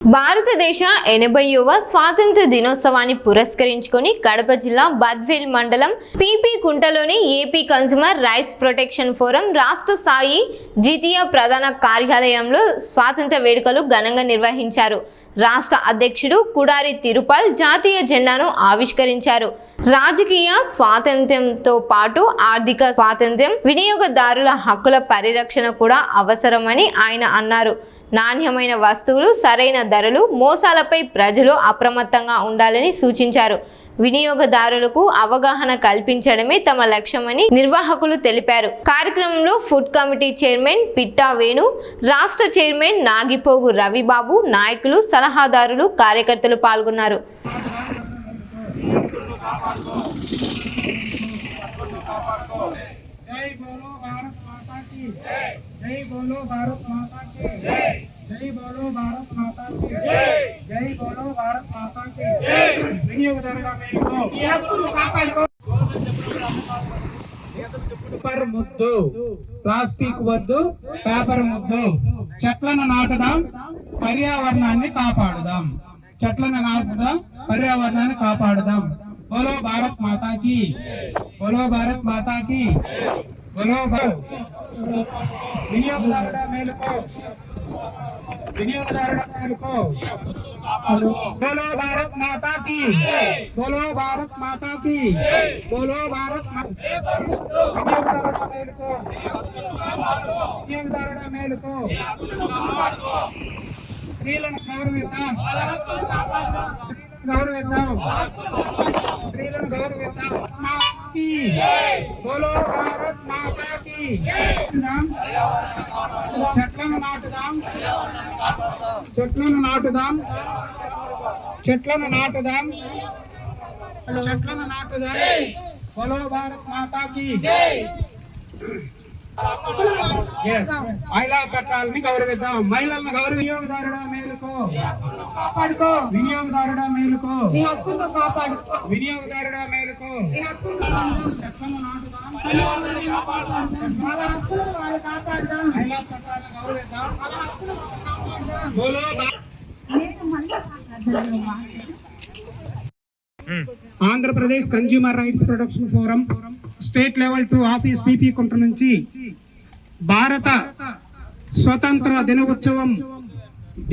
భారతదేశ 80వ స్వాతంత్ర దినోత్సవాన్ని పురస్కరించుకొని కడప జిల్లా బద్వేల్ మండలం పీపీ కుంటలోని AP consumer rights protection forum రాష్ట్ర స్థాయి ద్వితీయ ప్రధాన కార్యాలయంలో స్వాతంత్ర వేడుకలు ఘనంగా నిర్వహించారు. రాష్ట్ర అధ్యక్షుడు కుడారి తిరుపాల్ జాతీయ జెండాను ఆవిష్కరించారు. రాజకీయ స్వాతంత్ర్యంతో పాటు ఆర్థిక స్వాతంత్ర్యం, వినియోగదారుల హక్కుల పరిరక్షణ కూడా అవసరమని ఆయన అన్నారు. నాణ్యమైన వస్తువులు, సరైన ధరలు, మోసాలపై ప్రజలు అప్రమత్తంగా ఉండాలని సూచించారు. వినియోగదారులకు అవగాహన కల్పించడమే తమ లక్ష్యమని నిర్వాహకులు తెలిపారు. కార్యక్రమంలో food committee chairman Pitta Venu, రాష్ట్ర చైర్మన్ నాగిపోగు రవిబాబు, నాయకులు, సలహాదారులు, కార్యకర్తలు పాల్గొన్నారు. जय बोलो भारत माता की जय, जय बोलो भारत माता की जय, जय बोलो भारत माता की जय. వినియోగదారుల మేలుకో ఈ హక్కును కాపాడుకో. పేపర్ ముద్దు, ప్లాస్టిక్ వద్దు, పేపర్ ముద్దు. చెట్లను నాటుదాం, పర్యావరణాన్ని కాపాడుదాం. చెట్లను నాటుదాం, పర్యావరణాన్ని కాపాడుదాం. బోలో భారత్ మాతా की, బోలో భారత్ మాతా की, బోలో వినియోగదారుల మేలుకో, వినియోగదారుల మేలుకో. బోలో భారత్ మాతా की, బోలో భారత్ మాతా की, బోలో భారత్ వినియోగదారుల మేలుకో, వినియోగదారుల మేలుకో. స్త్రీలను గౌరవిద్దాం, గౌరవిద్దాం, స్త్రీలను గౌరవిద్దాం. బోలో భారత్ మాతా की. చెట్లను నాటుదాం, చెట్లను నాటుదాం, చెట్లను నాటుదాం, చెట్లను నాటుదాం. బోలో భారత్ మాతా की. మహిళా చట్టాలని గౌరవిద్దాం, మహిళలను వినియోగదారుడ మేలుకో, కాపాడుకో, వినియోగదారుడ మేలుకో, వినియోగదారుడ మేలుకో. చెట్లను నాటుదాం, మహిళా చట్టాలను గౌరవిద్దాం. Andhra Pradesh consumer rights protection forum state level 2 office PP కుంట నుంచి భారత స్వతంత్ర దినోత్సవం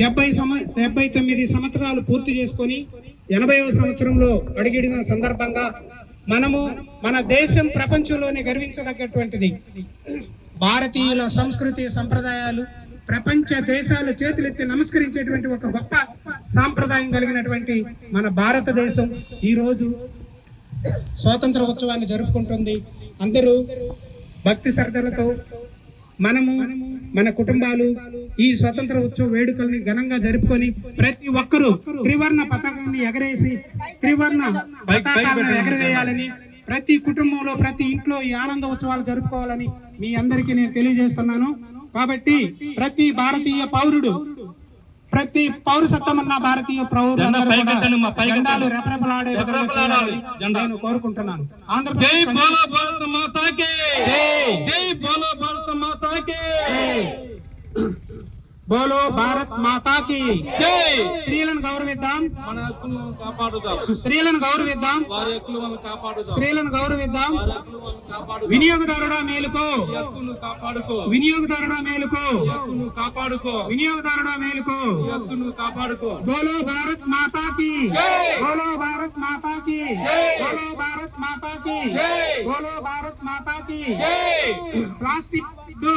79 సంవత్సరాలు పూర్తి చేసుకొని 80వ సంవత్సరంలో అడుగిడిన సందర్భంగా మనము మన దేశం ప్రపంచంలోనే గర్వించదగ్గటువంటిది. భారతీయుల సంస్కృతి సంప్రదాయాలు ప్రపంచ దేశాలు చేతులెత్తి నమస్కరించేటువంటి ఒక గొప్ప సాంప్రదాయం కలిగినటువంటి మన భారతదేశం ఈరోజు స్వాతంత్ర ఉత్సవాన్ని జరుపుకుంటుంది. అందరూ భక్తి శ్రద్ధలతో మనము మన కుటుంబాలు ఈ స్వతంత్ర ఉత్సవ వేడుకల్ని ఘనంగా జరుపుకొని ప్రతి ఒక్కరూ త్రివర్ణ పతాకాన్ని ఎగరేసి త్రివర్ణ పతాకాలను ఎగరవేయాలని, ప్రతి కుటుంబంలో ప్రతి ఇంట్లో ఈ ఆనంద ఉత్సవాలు జరుపుకోవాలని మీ అందరికీ నేను తెలియజేస్తున్నాను. కాబట్టి ప్రతి భారతీయ పౌరుడు, ప్రతి పౌరసత్వం ఉన్న భారతీయ పౌరులందరూ జెండాలు రెపరెపలాడే విధంగా చేయాలని నేను కోరుకుంటున్నాను. జై బోలో భారత మాతా కి జై, జై బోలో భారత మాతా కి జై, బోలో భారత్ మాతా की జై. స్త్రీలను గౌరవిద్దాం, మన హక్కులను కాపాడుదాం, స్త్రీలను గౌరవిద్దాం, వారి హక్కులను కాపాడుదాం, స్త్రీలను గౌరవిద్దాం. కాపాడుదాం. వినియోగదారుడ మేలుకో, హక్కును కాపాడుకో, వినియోగదారుడ మేలుకో, హక్కును కాపాడుకో, వినియోగదారుడ మేలుకో. హక్కును కాపాడుకో. బోలో భారత్ మాతా की, బోలో భారత్ మాతా की, బోలో భారత్ మాతా की, బోలో భారత్ మాతా की. ప్లాస్టిక్ వద్దు,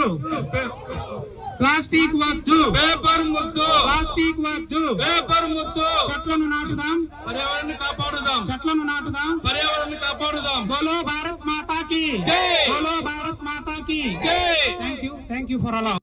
ప్లాస్టిక్ వద్దు, పేపర్ ముద్దు, ప్లాస్టిక్ వద్దు, పేపర్ ముద్దు. చెట్లను నాటుదాం, పర్యావరణాన్ని కాపాడుదాం, చెట్లను నాటుదాం, పర్యావరణాన్ని కాపాడుదాం. బోలో భారత్ మాతా की, జై, బోలో భారత్ మాతా की. జై. థ్యాంక్ యూ ఫర్ అలా.